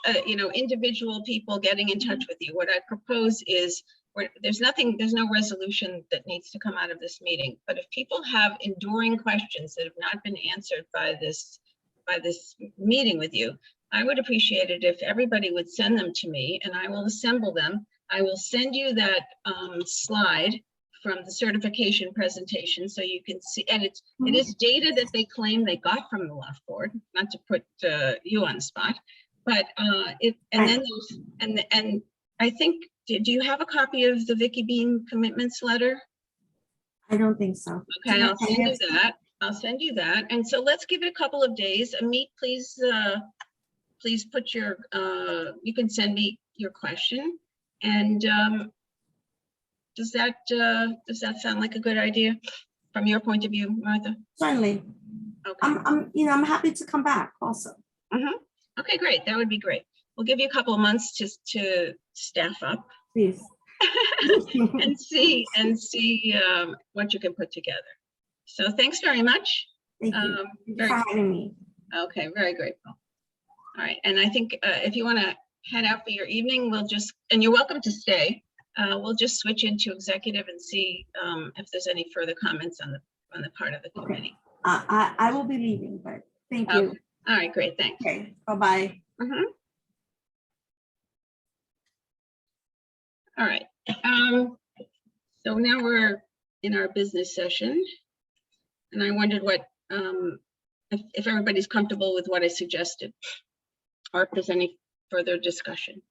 Speaker 2: individual people getting in touch with you. What I propose is, there's no resolution that needs to come out of this meeting. But if people have enduring questions that have not been answered by this meeting with you, I would appreciate it if everybody would send them to me, and I will assemble them. I will send you that slide from the certification presentation, so you can see, and it is data that they claim they got from the Loft board, not to put you on the spot, but and I think, do you have a copy of the Vicky Beam commitments letter?
Speaker 3: I don't think so.
Speaker 2: Okay, I'll send you that. I'll send you that. And so let's give it a couple of days. Amit, please put your, you can send me your question. And does that sound like a good idea from your point of view, Martha?
Speaker 3: Certainly.
Speaker 2: Okay.
Speaker 3: I'm happy to come back also.
Speaker 2: Okay, great. That would be great. We'll give you a couple of months to staff up.
Speaker 3: Please.
Speaker 2: and see what you can put together. So thanks very much.
Speaker 3: Thank you. For having me.
Speaker 2: Okay, very grateful. All right, and I think if you want to head out for your evening, and you're welcome to stay. We'll just switch into executive and see if there's any further comments on the part of the committee.
Speaker 3: I will be leaving, but thank you.
Speaker 2: Okay. All right, great, thanks.
Speaker 3: Okay, bye-bye.
Speaker 2: All right, so now we're in our business session, and I wondered what if everybody's comfortable with what I suggested, or if there's any further discussion.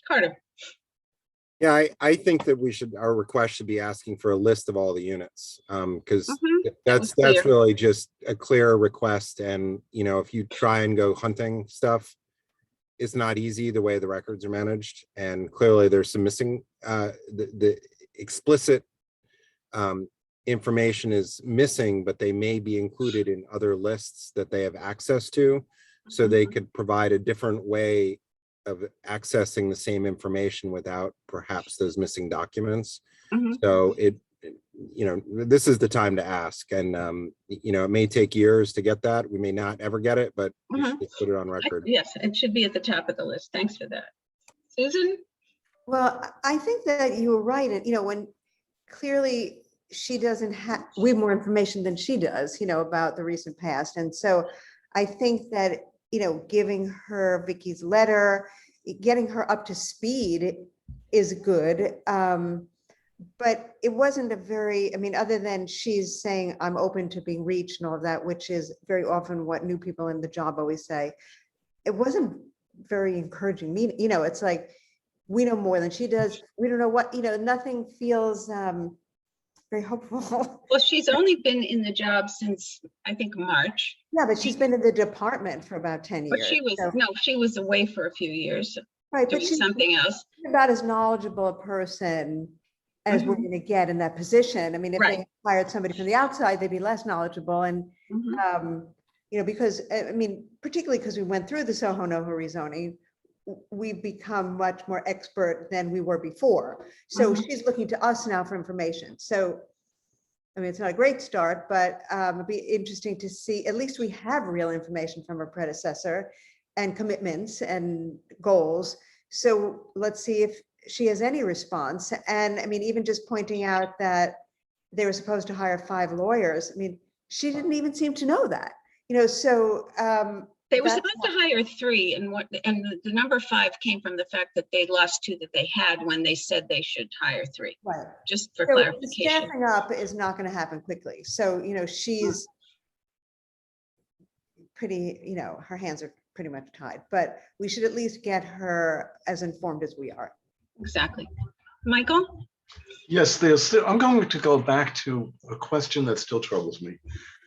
Speaker 2: Carter.
Speaker 6: Yeah, I think that our request should be asking for a list of all the units, because that's really just a clear request. And if you try and go hunting stuff, it's not easy the way the records are managed, and clearly there's some missing. The explicit information is missing, but they may be included in other lists that they have access to, so they could provide a different way of accessing the same information without perhaps those missing documents. So this is the time to ask, and it may take years to get that. We may not ever get it, but we should just put it on record.
Speaker 2: Yes, it should be at the top of the list. Thanks for that. Susan?
Speaker 4: Well, I think that you were right. And, when clearly she doesn't have, we have more information than she does, about the recent past. And so I think that, giving her Vicky's letter, getting her up to speed is good. But it wasn't a very, other than she's saying, I'm open to being reached and all of that, which is very often what new people in the job always say. It wasn't very encouraging. It's like, we know more than she does. We don't know what, nothing feels very hopeful.
Speaker 2: Well, she's only been in the job since, I think, March.
Speaker 4: Yeah, but she's been in the department for about 10
Speaker 2: But
Speaker 4: years.
Speaker 2: she was,
Speaker 4: so-
Speaker 2: no, she was away for a few years
Speaker 4: Right, but
Speaker 2: doing
Speaker 4: she's
Speaker 2: something else.
Speaker 4: about as knowledgeable a person as we're
Speaker 2: Mhm.
Speaker 4: going to get in that position. If
Speaker 2: Right.
Speaker 4: they hired somebody from the outside, they'd be less knowledgeable. And,
Speaker 2: Mhm.
Speaker 4: because, particularly because we went through the Soho NoHo rezoning, we've become much more expert than we were before. So
Speaker 2: Mhm.
Speaker 4: she's looking to us now for information. So, it's not a great start, but it'd be interesting to see, at least we have real information from her predecessor and commitments and goals. So let's see if she has any response. And even just pointing out that they were supposed to hire 5 lawyers. She didn't even seem to know that, so.
Speaker 2: They were
Speaker 4: that's
Speaker 2: supposed to hire 3, and the number 5 came from the fact that they lost 2 that they had when they said they should hire 3,
Speaker 4: Right.
Speaker 2: just for
Speaker 4: So the
Speaker 2: clarification.
Speaker 4: staffing up is not going to happen quickly. So, she's pretty, her hands are pretty much tied, but we should at least get her as informed as we are.
Speaker 2: Exactly. Michael?
Speaker 1: Yes, I'm going to go back to a question that still troubles me.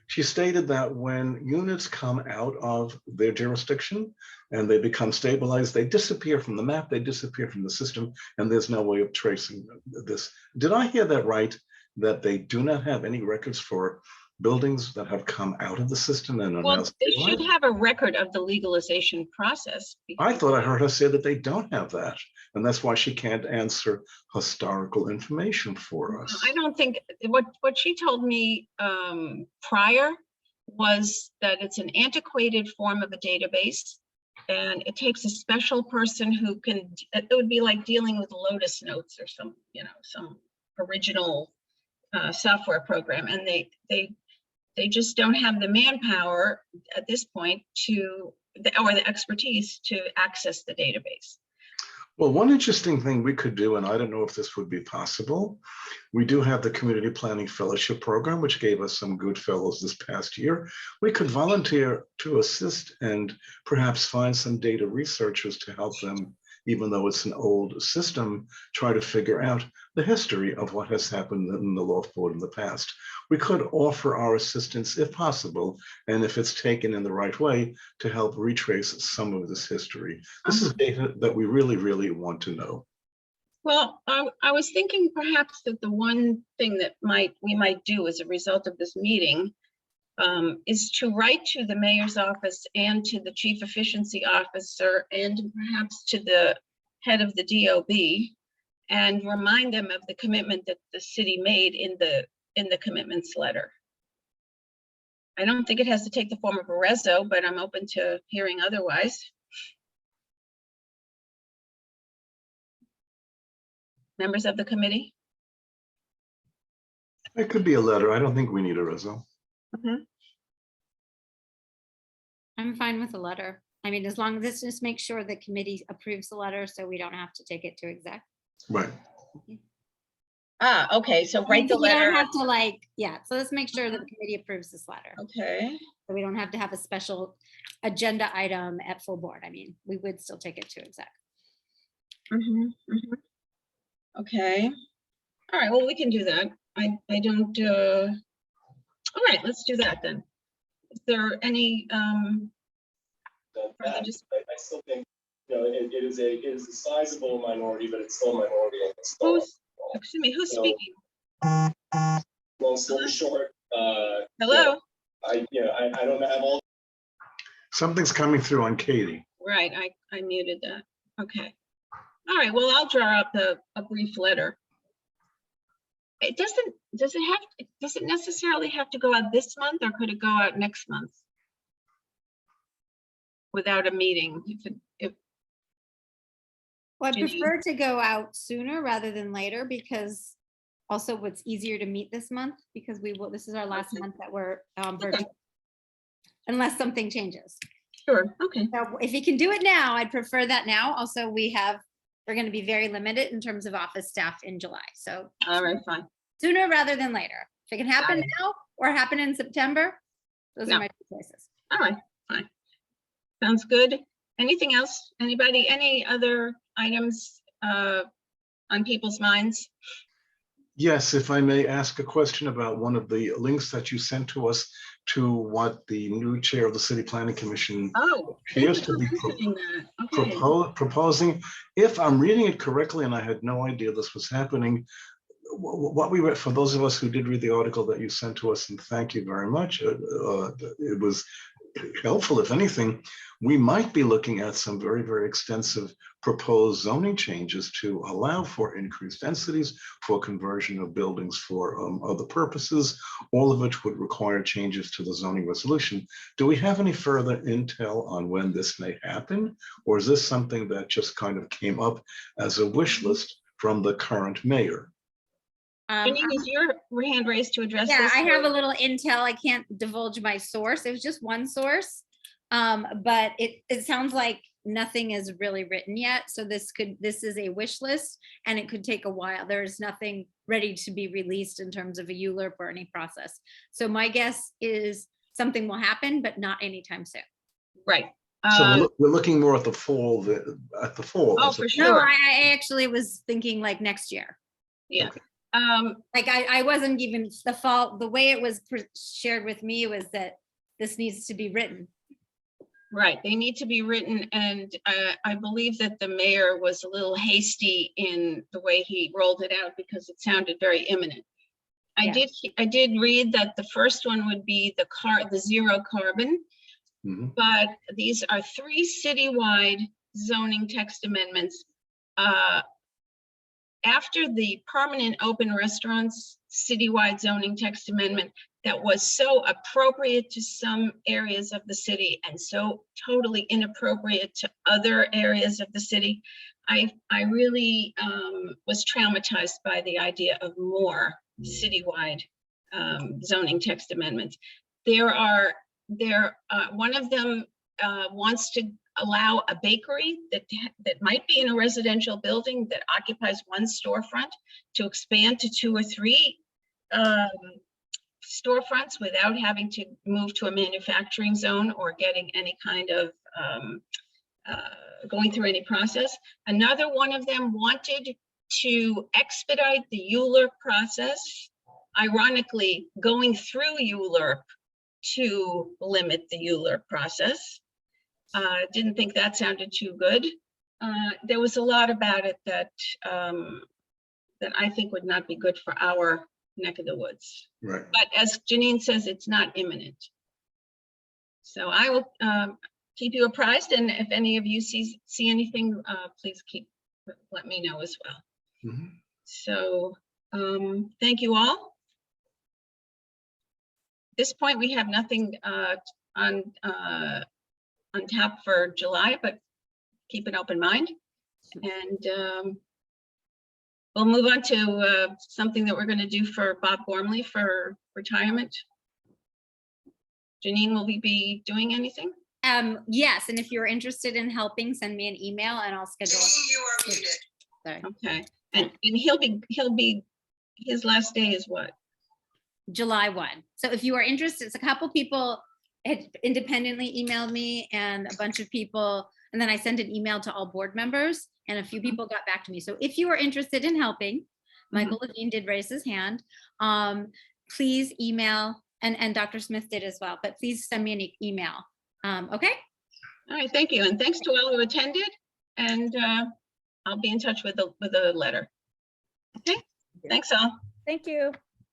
Speaker 1: She stated that when units come out of their jurisdiction and they become stabilized, they disappear from the map, they disappear from the system, and there's no way of tracing this. Did I hear that right? That they do not have any records for buildings that have come out of the system and are now
Speaker 2: Well, they
Speaker 1: stabilized?
Speaker 2: should have a record of the legalization process.
Speaker 1: I thought I heard her say that they don't have that, and that's why she can't answer historical information for us.
Speaker 2: I don't think, what she told me prior was that it's an antiquated form of a database, and it takes a special person who can, it would be like dealing with Lotus Notes or some original software program, and they just don't have the manpower at this point or the expertise to access the database.
Speaker 1: Well, one interesting thing we could do, and I don't know if this would be possible, we do have the Community Planning Fellowship Program, which gave us some good fellows this past year. We could volunteer to assist and perhaps find some data researchers to help them, even though it's an old system, try to figure out the history of what has happened in the Loft Board in the past. We could offer our assistance if possible, and if it's taken in the right way, to help retrace some of this history. This is data that we really, really want to know.
Speaker 2: Well, I was thinking perhaps that the one thing that we might do as a result of this meeting is to write to the mayor's office and to the chief efficiency officer and perhaps to the head of the DOB and remind them of the commitment that the city made in the commitments letter. I don't think it has to take the form of a reso, but I'm open to hearing otherwise. Members of the committee?
Speaker 1: It could be a letter. I don't think we need a reso.
Speaker 5: I'm fine with the letter. As long as this just makes sure the committee approves the letter, so we don't have to take it to exec.
Speaker 1: Right.
Speaker 2: Okay, so write the
Speaker 5: We don't
Speaker 2: letter.
Speaker 5: have to so let's make sure that the committee approves this letter.
Speaker 2: Okay.
Speaker 5: So we don't have to have a special agenda item at full board. We would still take it to exec.
Speaker 2: Okay. All right, well, we can do that. I don't, all right, let's do that then. Is there any,
Speaker 9: I still think, it is a sizable minority, but it's still a minority. And it's still,
Speaker 2: excuse me, who's
Speaker 9: So-
Speaker 2: speaking?
Speaker 9: long story short,
Speaker 2: Hello?
Speaker 9: I don't have all.
Speaker 1: Something's coming through on Katie.
Speaker 2: Right, I muted that. Okay. All right, well, I'll draw up a brief letter. It does it necessarily have to go out this month, or could it go out next month? Without a meeting?
Speaker 5: Well, I
Speaker 2: Ginny?
Speaker 5: prefer to go out sooner rather than later because also what's easier to meet this month because this is our last
Speaker 2: Okay.
Speaker 5: month that we're virtual. Unless something changes.
Speaker 2: Sure, okay.
Speaker 5: Now, if you can do it now, I'd prefer that now. Also, we're going to be very limited in terms of office staff in July. So
Speaker 2: All right, fine.
Speaker 5: sooner rather than later. If it can happen now or happen in September, those
Speaker 2: Yeah.
Speaker 5: are my two choices.
Speaker 2: All right, fine. Sounds good. Anything else? Anybody, any other items on people's minds?
Speaker 1: Yes, if I may ask a question about one of the links that you sent to us to what the new chair of the City Planning Commission
Speaker 2: Oh,
Speaker 1: appears
Speaker 2: thank you
Speaker 1: to be
Speaker 2: for mentioning that. Okay.
Speaker 1: proposing. If I'm reading it correctly, and I had no idea this was happening, what we read, for those of us who did read the article that you sent to us, and thank you very much, it was helpful. If anything, we might be looking at some very, very extensive proposed zoning changes to allow for increased densities, for conversion of buildings for other purposes, all of which would require changes to the zoning resolution. Do we have any further intel on when this may happen? Or is this something that just kind of came up as a wish list from the current mayor?
Speaker 2: Janine, is your hand raised to address
Speaker 5: Yeah,
Speaker 2: this?
Speaker 5: I have a little intel. I can't divulge my source. It was just one source. But it sounds like nothing is really written yet. So this is a wish list and it could take a while. There's nothing ready to be released in terms of a ULURP or any process. So my guess is something will happen, but not anytime soon.
Speaker 2: Right.
Speaker 1: So we're looking more at the fall,
Speaker 2: Oh, for sure.
Speaker 5: No, I actually was thinking like next year.
Speaker 2: Yeah.
Speaker 1: Okay.
Speaker 5: Like I wasn't even the fall, the way it was shared with me was that this needs to be written.
Speaker 2: Right, they need to be written, and I believe that the mayor was a little hasty in the way he rolled it out because it sounded very imminent. I did read that the first one would be the zero carbon, but these are 3 citywide zoning text amendments. After the permanent open restaurants citywide zoning text amendment that was so appropriate to some areas of the city and so totally inappropriate to other areas of the city, I really was traumatized by the idea of more citywide zoning text amendments. One of them wants to allow a bakery that might be in a residential building that occupies 1 storefront to expand to 2 or 3 storefronts without having to move to a manufacturing zone or getting any kind of going through any process. Another one of them wanted to expedite the ULURP process, ironically going through ULURP to limit the ULURP process. Didn't think that sounded too good. There was a lot about it that that I think would not be good for our neck of the woods.
Speaker 1: Right.
Speaker 2: But as Janine says, it's not imminent. So I will keep you apprised, and if any of you see anything, please let me know as well. So thank you all. At this point, we have nothing on tap for July, but keep an open mind. And we'll move on to something that we're going to do for Bob Gormley for retirement. Janine, will we be doing anything?
Speaker 5: Yes, and if you're interested in helping, send me an email and I'll schedule.
Speaker 10: You are muted.
Speaker 5: Sorry.
Speaker 2: Okay, and he'll be his last day is what?
Speaker 5: July 1. So if you are interested, it's a couple people had independently emailed me and a bunch of people, and then I sent an email to all board members and a few people got back to me. So if you are interested in helping, Michael Levine did raise his hand. Please email, and Dr. Smith did as well, but please send me an email. Okay.
Speaker 2: All right, thank you. And thanks to all who attended, and I'll be in touch with a letter. Okay, thanks all.
Speaker 11: Thank you.